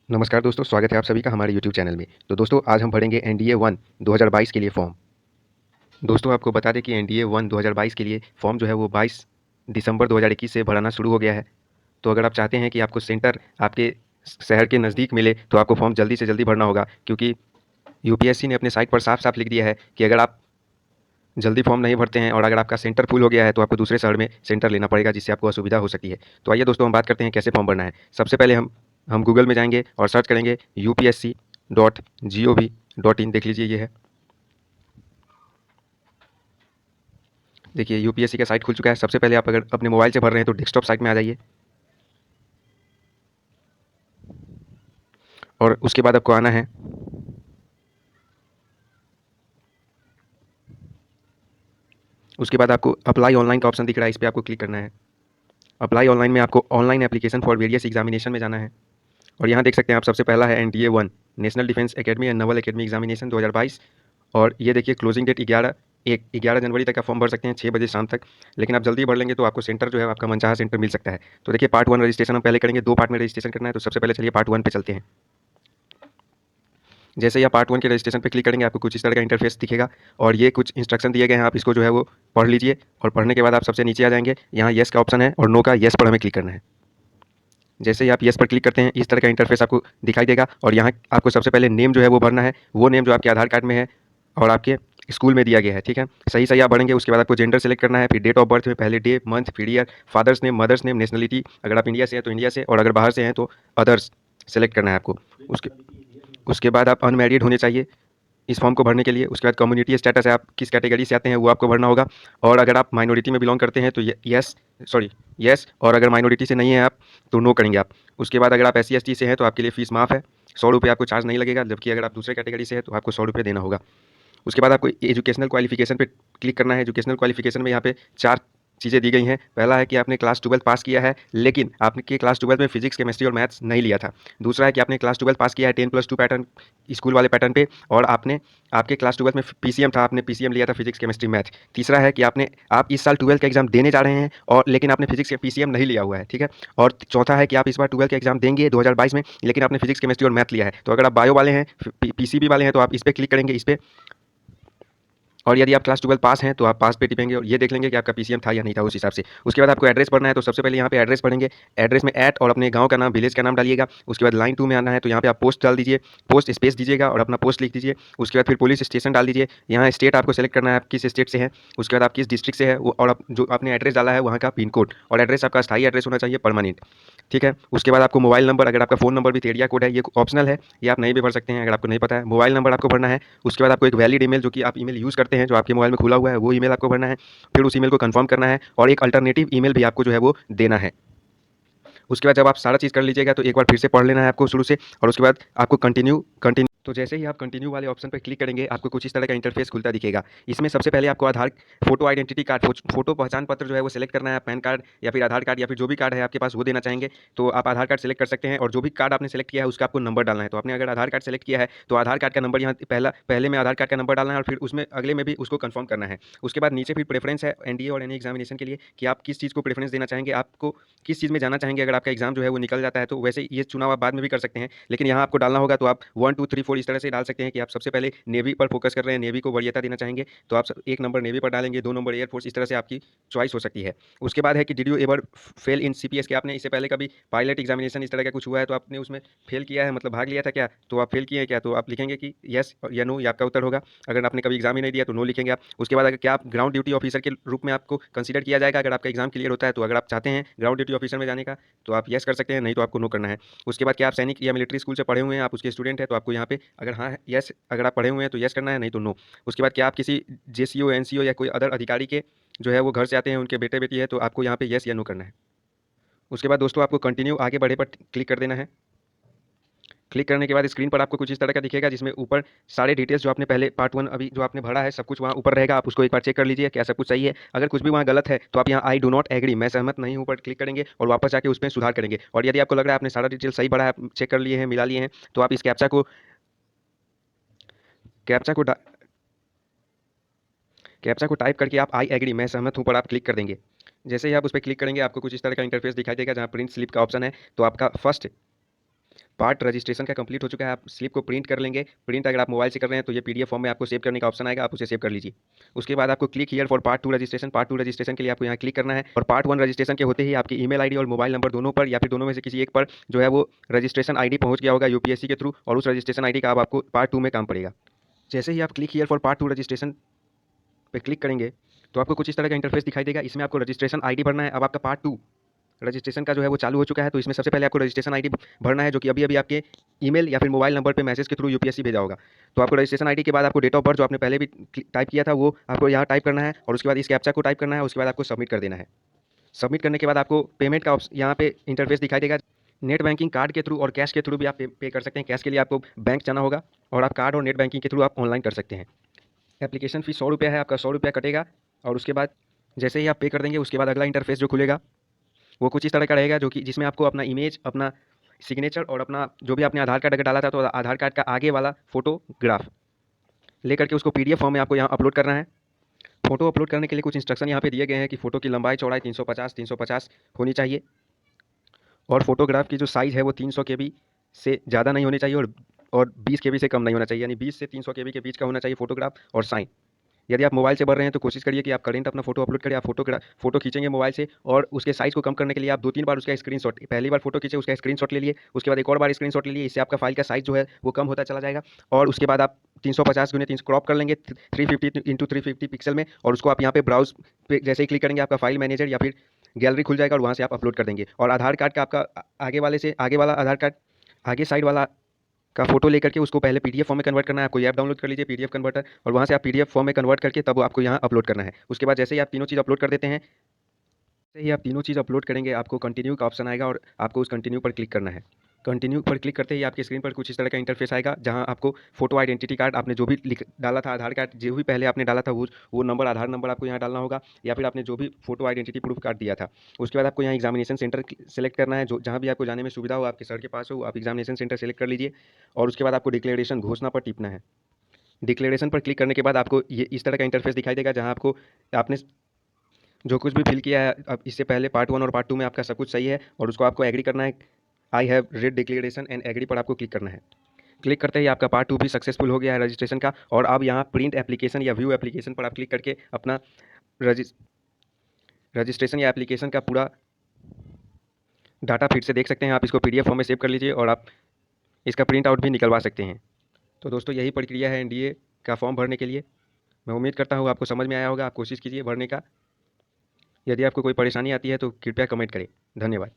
नमस्कार दोस्तों, स्वागत है आप सभी का हमारे यूट्यूब चैनल में। तो दोस्तों आज हम भरेंगे एनडीए 1 2022 के लिए फॉर्म। दोस्तों आपको बता दें कि एनडीए 1 2022 के लिए फॉर्म जो है वो 22 दिसंबर 2021 से भराना शुरू हो गया है। तो अगर आप चाहते हैं कि आपको सेंटर आपके शहर के नज़दीक मिले तो आपको फॉर्म जल्दी से जल्दी भरना होगा, क्योंकि यूपीएससी ने अपने साइट पर साफ साफ लिख दिया है कि अगर आप जल्दी फॉर्म नहीं भरते हैं और अगर आपका सेंटर फुल हो गया है तो आपको दूसरे शहर में सेंटर लेना पड़ेगा, जिससे आपको असुविधा हो सकती है। तो आइए दोस्तों हम बात करते हैं कैसे फॉर्म भरना है। सबसे पहले हम गूगल में जाएंगे और सर्च करेंगे upsc.gov.in। देख लीजिए ये है। देखिए यूपीएससी का साइट खुल चुका है। सबसे पहले आप अगर अपने मोबाइल से भर रहे हैं तो डेस्कटॉप साइट में आ जाइए और उसके बाद आपको आना है उसके बाद आपको अप्लाई ऑनलाइन का ऑप्शन दिख रहा है, इस पर आपको क्लिक करना है। अप्लाई ऑनलाइन में आपको online application for various examination में जाना है और यहाँ देख सकते हैं आप, सबसे पहला है NDA 1 national defence academy and Naval academy examination 2022। और ये देखिए क्लोजिंग डेट 11 जनवरी तक का फॉर्म भर सकते हैं 6 बजे शाम तक। लेकिन आप जल्दी भर लेंगे तो आपको सेंटर जो है आपका मनचाहा सेंटर मिल सकता है। तो देखिए पार्ट 1 रजिस्ट्रेशन हम पहले करेंगे, 2 पार्ट में रजिस्ट्रेशन करना है। तो सबसे पहले चलिए पार्ट 1 पे चलते हैं। जैसे ही आप पार्ट 1 के रजिस्ट्रेशन पे क्लिक करेंगे आपको कुछ इस तरह का इंटरफेस दिखेगा और ये कुछ इंस्ट्रक्शन दिए गए हैं, आप इसको जो है वो पढ़ लीजिए। और पढ़ने के बाद आप सबसे नीचे आ जाएंगे, यहाँ येस का ऑप्शन है और नो का येस पर हमें क्लिक करना है। जैसे ही आप येस पर क्लिक करते हैं इस तरह का इंटरफेस आपको दिखाई देगा और यहाँ आपको सबसे पहले नेम जो है वो भरना है, वो नेम जो आपके आधार कार्ड में है और आपके स्कूल में दिया गया है। ठीक है, सही सही आप भरेंगे। उसके बाद आपको जेंडर सेलेक्ट करना है, फिर डेट ऑफ बर्थ में पहले डे मंथ फिर year, father's name mother's name, nationality अगर आप इंडिया से हैं तो इंडिया से और अगर बाहर से हैं तो अदर्स सेलेक्ट करना है आपको। उसके उसके बाद आप अनमैरिड होने चाहिए इस फॉर्म को भरने के लिए। उसके बाद कम्युनिटी स्टेटस है, आप किस कैटेगरी से आते हैं वो आपको भरना होगा। और अगर आप माइनॉरिटी में बिलोंग करते हैं तो यस, और अगर माइनॉरिटी से नहीं है आप तो नो करेंगे आप। उसके बाद अगर आप SC ST से हैं तो आपके लिए फ़ीस माफ़ है, 100 रुपये आपको चार्ज नहीं लगेगा, जबकि अगर आप दूसरे कैटेगरी से हैं तो आपको 100 रुपये देना होगा। उसके बाद आपको एजुकेशनल क्वालिफिकेशन पे क्लिक करना है। एजुकेशनल क्वालिफिकेशन में यहाँ पे 4 चीज़ें दी गई हैं। पहला है कि आपने क्लास 12 पास किया है, लेकिन आपने क्लास 12 में फिजिक्स केमिस्ट्री और मैथ्स नहीं लिया था। दूसरा है कि आपने क्लास 12 पास किया है 10+2 पैटर्न, स्कूल वाले पैटर्न पे, और आपके क्लास 12 में पीसीएम था, आपने पीसीएम लिया था फिजिक्स केमिस्ट्री मैथ। तीसरा है कि आप इस साल 12 का एग्जाम देने जा रहे हैं और लेकिन आपने फिजिक्स के पीसीएम नहीं लिया हुआ है। ठीक है, और चौथा है कि आप इस बार 12 का एग्जाम देंगे 2022 में, लेकिन आपने फिजिक्स केमिस्ट्री और मैथ लिया है। तो अगर आप बायो वाले हैं, पीसीबी वाले हैं, तो आप इस पर क्लिक करेंगे, इस पर। और यदि आप क्लास 12 पास हैं तो आप पास पे टिपेंगे और ये देख लेंगे कि आपका पीसीएम था या नहीं था उस हिसाब से। उसके बाद आपको एड्रेस पढ़ना है, तो सबसे पहले यहाँ पे एड्रेस पढ़ेंगे। एड्रेस में एट और अपने गांव का नाम, विलेज का नाम डालिएगा। उसके बाद लाइन 2 में आना है तो यहाँ पे आप पोस्ट डाल दीजिए, पोस्ट स्पेस दीजिएगा और अपना पोस्ट लिख दीजिए। उसके बाद फिर पुलिस स्टेशन डाल दीजिए। यहाँ स्टेट आपको सेलेक्ट करना है, आप किस स्टेट से हैं। उसके बाद आप किस डिस्ट्रिक्ट से है और आप जो आपने एड्रेस डाला है वहाँ का पिन कोड, और एड्रेस आपका स्थायी एड्रेस होना चाहिए, परमानेंट। ठीक है, उसके बाद आपको मोबाइल नंबर, अगर आपका फ़ोन नंबर भी एरिया कोड है, ये ऑप्शनल है, ये आप नहीं भी भर सकते हैं अगर आपको नहीं पता है। मोबाइल नंबर आपको भरना है। उसके बाद आपको एक वैलिड ईमेल, जो कि आप ईमेल यूज़ करते हैं, जो आपके मोबाइल में खुला हुआ है, वो ईमेल आपको भरना है। फिर उस ईमेल को कंफर्म करना है और एक अल्टरनेटिव ईमेल भी आपको जो है वो देना है। उसके बाद जब आप सारा चीज़ कर लीजिएगा तो एक बार फिर से पढ़ लेना है आपको शुरू से, और उसके बाद आपको कंटिन्यू कंटिन्यू। तो जैसे ही आप कंटिन्यू वाले ऑप्शन पर क्लिक करेंगे आपको कुछ इस तरह का इंटरफेस खुलता दिखेगा। इसमें सबसे पहले आपको आधार, फोटो आइडेंटिटी कार्ड, फोटो पहचान पत्र जो है वो सेलेक्ट करना है। पैन कार्ड या फिर आधार कार्ड या फिर जो भी कार्ड है आपके पास वो देना चाहेंगे तो आप आधार कार्ड सेलेक्ट कर सकते हैं, और जो भी कार्ड आपने सेलेक्ट किया है उसका आपको नंबर डालना है। तो आपने अगर आधार कार्ड सेलेक्ट किया है तो आधार कार्ड का नंबर यहाँ पहले में आधार कार्ड का नंबर डालना है और फिर उसमें अगले में भी उसको कंफर्म करना है। उसके बाद नीचे फिर प्रेफरेंस है एनडीए और एनी एग्जामिनेशन के लिए कि आप किस चीज़ को प्रेफरेंस देना चाहेंगे, आपको किस चीज़ में जाना चाहेंगे। अगर आपका एग्जाम जो है वो निकल जाता है तो वैसे ये चुनाव आप बाद में भी कर सकते हैं, लेकिन यहाँ आपको डालना होगा। तो आप 1 2 3 4 इस तरह से डाल सकते हैं कि आप सबसे पहले नेवी पर फोकस कर रहे हैं, नेवी को वरीयता देना चाहेंगे तो आप 1 नंबर नेवी पर डालेंगे, 2 नंबर एयरफोर्स, इस तरह से आपकी चॉइस हो सकती है। उसके बाद है कि did you ever fail in CPS, के आपने इससे पहले कभी पायलट एग्जामिनेशन इस तरह का कुछ हुआ है तो आपने उसमें फेल किया है, मतलब भाग लिया था क्या, तो आप फेल किए हैं क्या, तो आप लिखेंगे कि यस या नो, ये आपका उत्तर होगा। अगर आपने कभी एग्जाम ही नहीं दिया तो नो लिखेंगे आप। उसके बाद अगर क्या आप ग्राउंड ड्यूटी ऑफिसर के रूप में आपको कंसीडर किया जाएगा अगर आपका एग्जाम क्लियर होता है, तो अगर आप चाहते हैं ग्राउंड ड्यूटी ऑफिसर में जाने का तो आप यस कर सकते हैं, नहीं तो आपको नो करना है। उसके बाद क्या आप सैनिक या मिलिट्री स्कूल से पढ़े हुए हैं, आप उसके स्टूडेंट हैं, तो आपको यहाँ पे अगर हाँ यस, अगर आप पढ़े हुए हैं तो यस करना है, नहीं तो नो। उसके बाद क्या आप किसी जेसीओ एनसीओ या कोई अदर अधिकारी के जो है वो घर से आते हैं, उनके बेटे बेटी है, तो आपको यहाँ पे यस या नो करना है। उसके बाद दोस्तों आपको कंटिन्यू आगे बढ़े पर क्लिक कर देना है। क्लिक करने के बाद स्क्रीन पर आपको कुछ इस तरह का दिखेगा, जिसमें ऊपर सारे डिटेल्स जो आपने पहले पार्ट 1 अभी जो आपने भरा है सब कुछ वहाँ ऊपर रहेगा। आप उसको एक बार चेक कर लीजिए क्या सब कुछ सही है। अगर कुछ भी वहाँ गलत है तो आप यहाँ आई डू नॉट एग्री, मैं सहमत नहीं हूँ पर क्लिक करेंगे और वापस जाके उसमें सुधार करेंगे। और यदि आपको लग रहा है आपने सारा डिटेल सही भरा है, चेक कर लिए हैं, मिला लिए हैं, तो आप इस कैप्चा को कैप्चा को टाइप करके आप आई एग्री, मैं सहमत हूँ, पर आप क्लिक कर देंगे। जैसे ही आप उस पर क्लिक करेंगे आपको कुछ इस तरह का इंटरफेस दिखाई देगा जहाँ प्रिंट स्लिप का ऑप्शन है। तो आपका फर्स्ट पार्ट रजिस्ट्रेशन का कंप्लीट हो चुका है। आप स्लिप को प्रिंट कर लेंगे। प्रिंट अगर आप मोबाइल से कर रहे हैं तो ये पीडीएफ फॉर्म में आपको सेव करने का ऑप्शन आएगा, आप उसे सेव कर लीजिए। उसके बाद आपको click here for part 2 registration. Part 2 registration के लिए आपको यहाँ क्लिक करना है और पार्ट 1 रजिस्ट्रेशन के होते ही आपकी ईमेल आईडी और मोबाइल नंबर दोनों पर या फिर दोनों में से किसी एक पर जो है वो रजिस्ट्रेशन आईडी पहुंच गया होगा यूपीएससी के थ्रू, और उस रजिस्ट्रेशन आईडी का अब आपको पार्ट 2 में काम पड़ेगा। जैसे ही आप click here for part 2 registration पे क्लिक करेंगे तो आपको कुछ इस तरह का इंटरफेस दिखाई देगा। इसमें आपको रजिस्ट्रेशन आईडी भरना है। अब आपका पार्ट 2 रजिस्ट्रेशन का जो है वो चालू हो चुका है, तो इसमें सबसे पहले आपको रजिस्ट्रेशन आईडी भरना है, जो कि अभी अभी आपके ईमेल या फिर मोबाइल नंबर पे मैसेज के थ्रू यूपीएससी भेजा होगा। तो आपको रजिस्ट्रेशन आईडी के बाद आपको डेट ऑफ बर्थ जो आपने पहले भी टाइप किया था वो आपको यहाँ टाइप करना है, और उसके बाद इस कैप्चा को टाइप करना है। उसके बाद आपको सबमिट कर देना है। सबमिट करने के बाद आपको पेमेंट का यहाँ पे इंटरफेस दिखाई देगा। नेट बैंकिंग कार्ड के थ्रू और कैश के थ्रू भी आप पे कर सकते हैं। कैश के लिए आपको बैंक जाना होगा और आप कार्ड और नेट बैंकिंग के थ्रू आप ऑनलाइन कर सकते हैं। एप्लीकेशन फ़ीस 100 रुपये है, आपका 100 रुपया कटेगा। और उसके बाद जैसे ही आप पे कर देंगे उसके बाद अगला इंटरफेस जो खुलेगा वो कुछ इस तरह का रहेगा, जो कि जिसमें आपको अपना इमेज, अपना सिग्नेचर और अपना जो भी आपने आधार कार्ड अगर डाला था तो आधार कार्ड का आगे वाला फोटोग्राफ लेकर के उसको पीडीएफ फॉर्म में आपको यहाँ अपलोड करना है। फोटो अपलोड करने के लिए कुछ इंस्ट्रक्शन यहाँ पे दिए गए हैं कि फ़ोटो की लंबाई चौड़ाई 350 होनी चाहिए, और फोटोग्राफ की जो साइज़ है वो 300 केबी से ज़्यादा नहीं होनी चाहिए और 20 केबी से कम नहीं होना चाहिए, यानी 20 से 300 केबी के बीच का होना चाहिए फोटोग्राफ और साइन। यदि आप मोबाइल से भर रहे हैं तो कोशिश करिए कि आप करंट अपना फोटो अपलोड करें। आप फोटो खींचेंगे मोबाइल से और उसके साइज़ को कम करने के लिए आप 2-3 बार उसका स्क्रीनशॉट, पहली बार फोटो खींचे उसका स्क्रीनशॉट ले लिए, उसके बाद एक और बार स्क्रीनशॉट ले लिए। इससे आपका फाइल का साइज़ जो है वो कम होता चला जाएगा। और उसके बाद आप 350 गुने 300 क्रॉप कर लेंगे 350 इंटू 350 पिक्सल में, और उसको आप यहाँ पे ब्राउज पे जैसे ही क्लिक करेंगे आपका फाइल मैनेजर या फिर गैलरी खुल जाएगा और वहाँ से आप अपलोड कर देंगे। और आधार कार्ड का आपका आगे वाला आधार कार्ड आगे साइड वाला का फोटो लेकर के उसको पहले पीडीएफ फॉर्म में कन्वर्ट करना है। कोई ऐप डाउनलोड कर लीजिए पीडीएफ कन्वर्टर, और वहाँ से आप पीडीएफ फॉर्म में कन्वर्ट करके तब आपको यहाँ अपलोड करना है। उसके बाद जैसे ही आप तीनों चीज़ अपलोड कर देते हैं, जैसे ही आप तीनों चीज़ अपलोड करेंगे आपको कंटिन्यू का ऑप्शन आएगा और आपको उस कंटिन्यू पर क्लिक करना है। कंटिन्यू पर क्लिक करते ही आपकी स्क्रीन पर कुछ इस तरह का इंटरफेस आएगा, जहां आपको फोटो आइडेंटिटी कार्ड आपने जो भी डाला था, आधार कार्ड जो भी पहले आपने डाला था वो नंबर, आधार नंबर आपको यहाँ डालना होगा, या फिर आपने जो भी फोटो आइडेंटिटी प्रूफ कार्ड दिया था। उसके बाद आपको यहाँ एग्जामिनेशन सेंटर सेलेक्ट करना है, जो जहाँ भी आपको जाने में सुविधा हो, आपके सर के पास हो, आप एग्जामिनेशन सेंटर सेलेक्ट कर लीजिए। और उसके बाद आपको डिक्लेरेशन घोषणा पर टिपना है। डिक्लेरेशन पर क्लिक करने के बाद आपको ये इस तरह का इंटरफेस दिखाई देगा, जहाँ आपको आपने जो कुछ भी फिल किया है अब इससे पहले पार्ट 1 और पार्ट 2 में आपका सब कुछ सही है, और उसको आपको एग्री करना है। I have read declaration and agree पर आपको क्लिक करना है। क्लिक करते ही आपका पार्ट 2 भी सक्सेसफुल हो गया है रजिस्ट्रेशन का। और अब यहाँ प्रिंट एप्लीकेशन या व्यू एप्लीकेशन पर आप क्लिक करके अपना रजिस्ट्रेशन या एप्लीकेशन का पूरा डाटा फिर से देख सकते हैं। आप इसको पीडीएफ फॉर्म में सेव कर लीजिए और आप इसका प्रिंट आउट भी निकलवा सकते हैं। तो दोस्तों यही प्रक्रिया है एनडीए का फॉर्म भरने के लिए। मैं उम्मीद करता हूँ आपको समझ में आया होगा। आप कोशिश कीजिए भरने का। यदि आपको कोई परेशानी आती है तो कृपया कमेंट करें। धन्यवाद।